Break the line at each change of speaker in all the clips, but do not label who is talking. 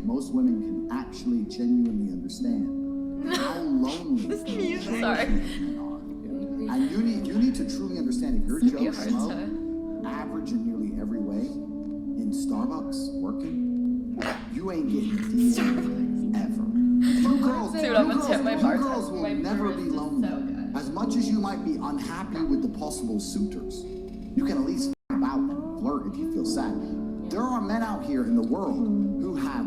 most women can actually genuinely understand how lonely
This music.
Sorry.
men are. And you need to truly understand if you're Joe Schmo, average in nearly every way, in Starbucks working, you ain't getting deals ever. You girls will never be lonely. As much as you might be unhappy with the possible suitors, you can at least f out and flirt if you feel sad. There are men out here in the world who have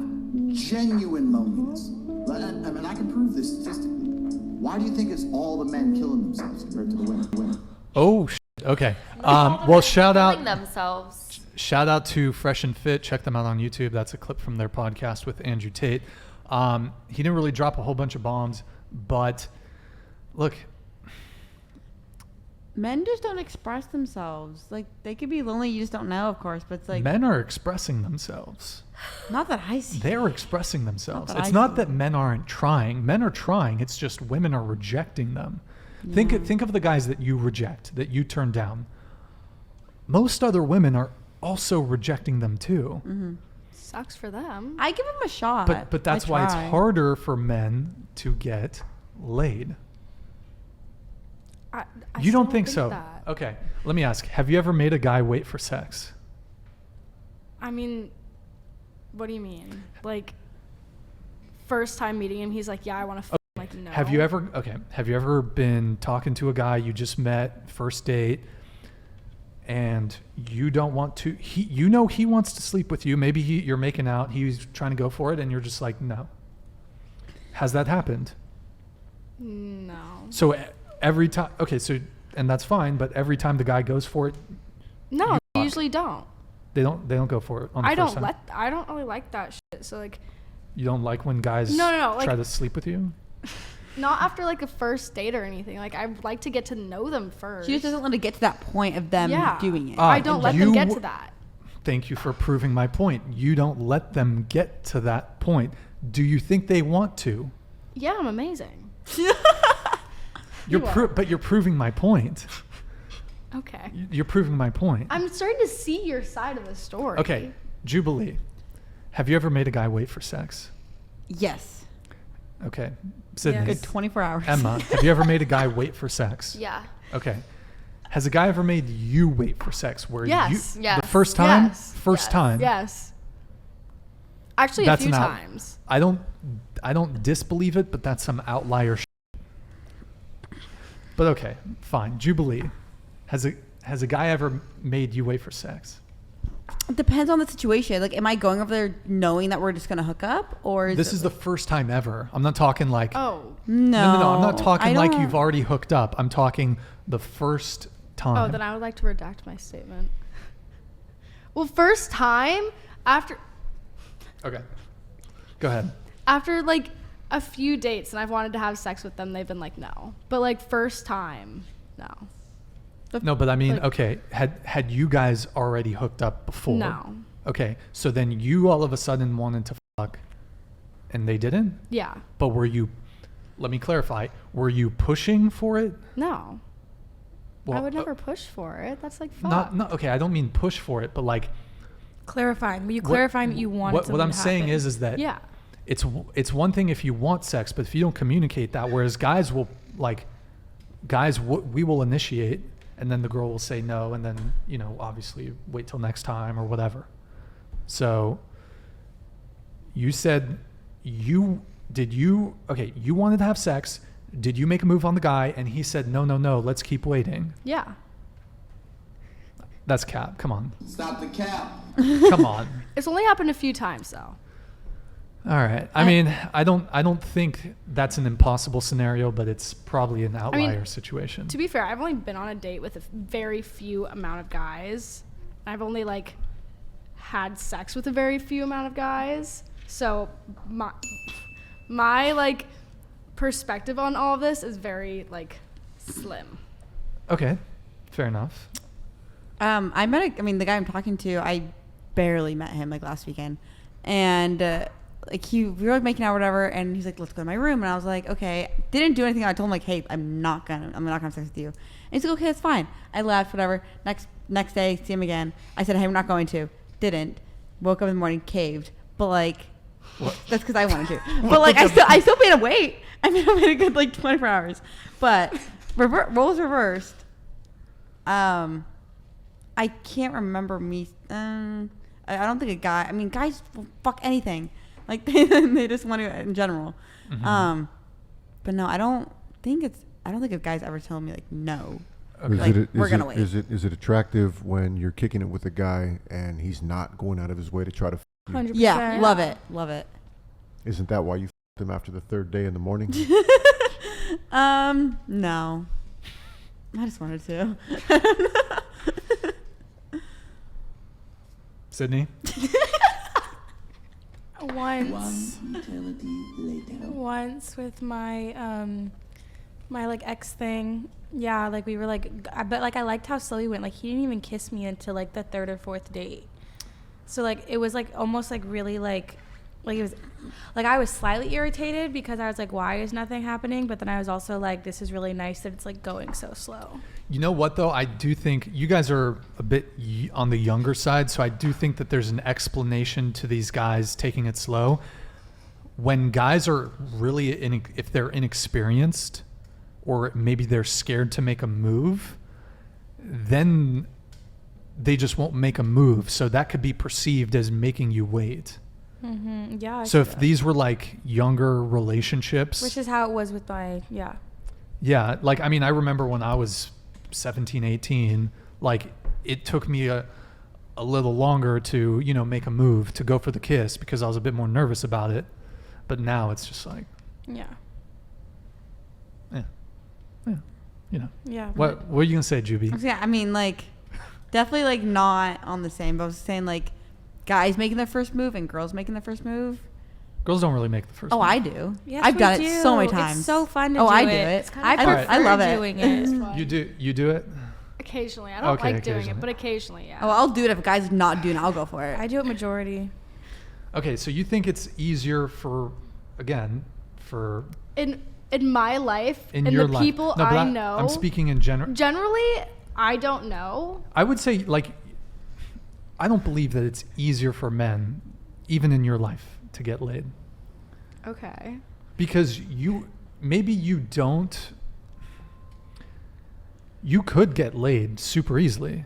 genuine loneliness. And I can prove this statistically. Why do you think it's all the men killing themselves compared to the women?
Oh, okay. Well, shout out to Fresh and Fit. Check them out on YouTube. That's a clip from their podcast with Andrew Tate. He didn't really drop a whole bunch of bombs, but look.
Men just don't express themselves. Like, they could be lonely, you just don't know, of course, but it's like...
Men are expressing themselves.
Not that I see.
They're expressing themselves.
It's
not that men aren't trying. Men are trying. It's just women are rejecting them. Yeah. Think of the guys that you reject, that you turn down. Most other women are also rejecting them too.
Mm-hmm. Sucks for them.
I give them a shot.
But that's why it's harder for men to get laid. You don't think so?
That.
Okay, let me ask. Have you ever made a guy wait for sex?
I mean, what do you mean? Like, first time meeting him, he's like, yeah, I want to like, no.
Have you ever been talking to a guy you just met, first date, and you don't want to, he wants to sleep with you, maybe you're making out, he's trying to go for it, and you're just like, no. Has that happened?
No.
So every time, okay, so, and that's fine, but every time the guy goes for it,
no, they usually don't.
They don't go for it on the first time?
I don't really like that shit. So like,
you don't like when guys
try
to sleep with you?
Not after like a first date or anything. Like, I like to get to know them first.
She just doesn't want to get to that point of them doing it.
I don't let them get to that.
Thank you for proving my point. You don't let them get to that point. Do you think they want to?
Yeah, I'm amazing.
But you're proving my point.
Okay.
You're proving my point.
I'm starting to see your side of the story.
Okay, Jubilee, have you ever made a guy wait for sex?
Yes.
Okay. Sydney.
Good 24 hours.
Emma, have you ever made a guy wait for sex?
Yeah.
Okay. Has a guy ever made you wait for sex?
Yes.
The first time?
Yes.
First time?
Yes. Actually, a few times.
I don't disbelieve it, but that's some outlier shit. But okay, fine. Jubilee, has a guy ever made you wait for sex?
It depends on the situation. Like, am I going over there knowing that we're just going to hook up? Or
this is the first time ever. I'm not talking like...
Oh.
No.
I'm not talking like you've already hooked up. I'm talking the first time.
Oh, then I would like to redact my statement. Well, first time after...
Okay. Go ahead.
After, like, a few dates and I've wanted to have sex with them, they've been like, no. But, like, first time, no.
No, but I mean, okay, had you guys already hooked up before?
No.
Okay, so then you all of a sudden wanted to fuck and they didn't?
Yeah.
But let me clarify, were you pushing for it?
No.
Well,
I would never push for it. That's like fuck.
Okay, I don't mean push for it, but like...
Clarifying. Were you clarifying that you wanted something
What I'm
to
saying
happen?
is that...
Yeah.
It's one thing if you want sex, but if you don't communicate that, whereas guys will, like, we will initiate, and then the girl will say no, and then, obviously wait till next time or whatever. So you said you wanted to have sex. Did you make a move on the guy? And he said, no, let's keep waiting.
Yeah.
That's cap. Come on.
Stop the cap.
Come on.
It's only happened a few times, though.
All right. I mean, I don't think that's an impossible scenario, but it's probably an outlier situation.
To be fair, I've only been on a date with a very few amount of guys. I've only like had sex with a very few amount of guys. So my like perspective on all of this is very like slim.
Okay. Fair enough.
the guy I'm talking to, I barely met him like last weekend. And we were like making out or whatever, and he's like, let's go to my room. And I was like, okay. Didn't do anything. I told him like, hey, I'm not gonna have sex with you. And he's like, okay, that's fine. I left, whatever. Next day, see him again. I said, hey, I'm not going to. Didn't. Woke up in the morning, caved. But like, That's because I wanted to. But like I still made him wait. I made him wait a good like 24 hours. But roles reversed. I can't remember me. I don't think a guy. I mean, guys will fuck anything. Like they just want to in general.
Mm-hmm.
But no, I don't think a guy's ever told me like no.
Okay.
Like, we're gonna wait.
Is it attractive when you're kicking it with a guy and he's not going out of his way to try to?
100%.
Yeah, love it.
Isn't that why you him after the third day in the morning?
No. I just wanted to.
Sydney?
Once with my my like ex thing, yeah, like we were like, but like I liked how slow he went. Like he didn't even kiss me until like the third or fourth date. So like it was like almost like really like it was like I was slightly irritated because I was like, why is nothing happening? But then I was also like, this is really nice that it's like going so slow.
You know what though? I do think you guys are a bit on the younger side, so I do think that there's an explanation to these guys taking it slow. When guys are really if they're inexperienced or maybe they're scared to make a move, then they just won't make a move. So that could be perceived as making you wait.
Mm-hmm. Yeah.
So if these were like younger relationships,
which is how it was with my
yeah, like I mean I remember when I was 17, 18, like it took me a little longer to make a move to go for the kiss because I was a bit more nervous about it. But now it's just like
yeah.
What are you gonna say, Juby?
Yeah, I mean like definitely like not on the same, but I was saying like guys making their first move and girls making their first move.
Girls don't really make the first move.
I do.
Yes,
I've done it so many times.
It's so fun to
do
it.
I do it.
It's kind of
I love it.
doing it.
You do it?
Occasionally. I don't like doing
occasionally.
it, but occasionally, yeah.
Oh, I'll do it if a guy's not doing it. I'll go for it.
I do it majority.
Okay, so you think it's easier
in my life,
in
and
your
the
life.
people
No, but
I know.
I'm speaking in general.
Generally, I don't know.
I would say like I don't believe that it's easier for men, even in your life, to get laid.
Okay.
Because you could get laid super easily.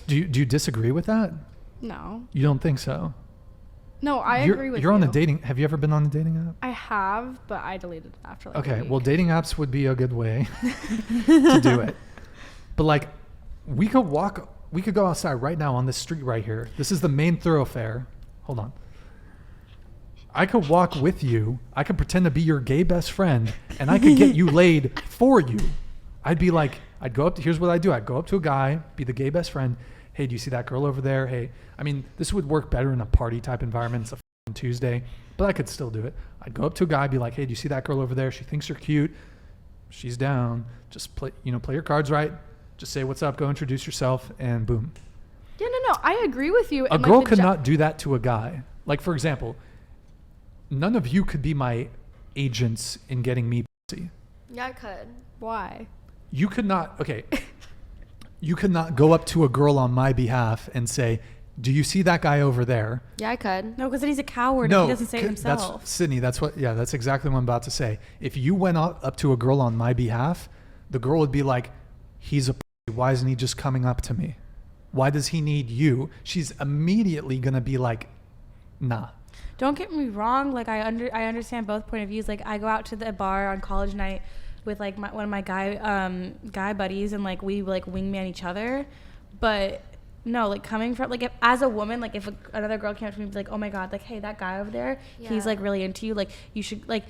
Do you disagree with that?
No.
You don't think so?
No, I agree with you.
You're on a dating. Have you ever been on a dating app?
I have, but I deleted it after like a
Okay,
week.
well, dating apps would be a good way to do it. But like, we could go outside right now on this street right here. This is the main thoroughfare. Hold on. I could walk with you. I could pretend to be your gay best friend, and I could get you laid for you. I'd go up to, here's what I do. I'd go up to a guy, be the gay best friend. Hey, do you see that girl over there? Hey, I mean, this would work better in a party type environment. It's a Tuesday, but I could still do it. I'd go up to a guy, be like, hey, do you see that girl over there? She thinks you're cute. She's down. Just play your cards right. Just say what's up, go introduce yourself, and boom.
Yeah, no, I agree with you.
A girl could not do that to a guy. Like, for example, none of you could be my agents in getting me pussy.
Yeah, I could.
Why?
You could not, okay. You could not go up to a girl on my behalf and say, do you see that guy over there?
Yeah, I could.
No, because then he's a coward
No,
if he doesn't say it himself.
That's Sydney. That's exactly what I'm about to say. If you went up to a girl on my behalf, the girl would be like, he's a pussy. Why isn't he just coming up to me? Why does he need you? She's immediately going to be like, nah.
Don't get me wrong. Like I understand both point of views. Like I go out to the bar on college night with like one of my guy buddies, and like we like wingman each other. But no, like coming from like if, as a woman, like if another girl came up to me and be like, oh my god, like hey, that guy over there, he's like really into you. Like you should like.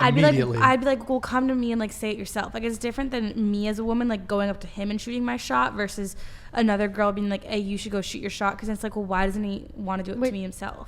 I'd be like, well, come to me and like say it yourself. Like it's different than me as a woman like going up to him and shooting my shot versus another girl being like, hey, you should go shoot your shot. Because it's like, well, why doesn't he want to do it to me himself?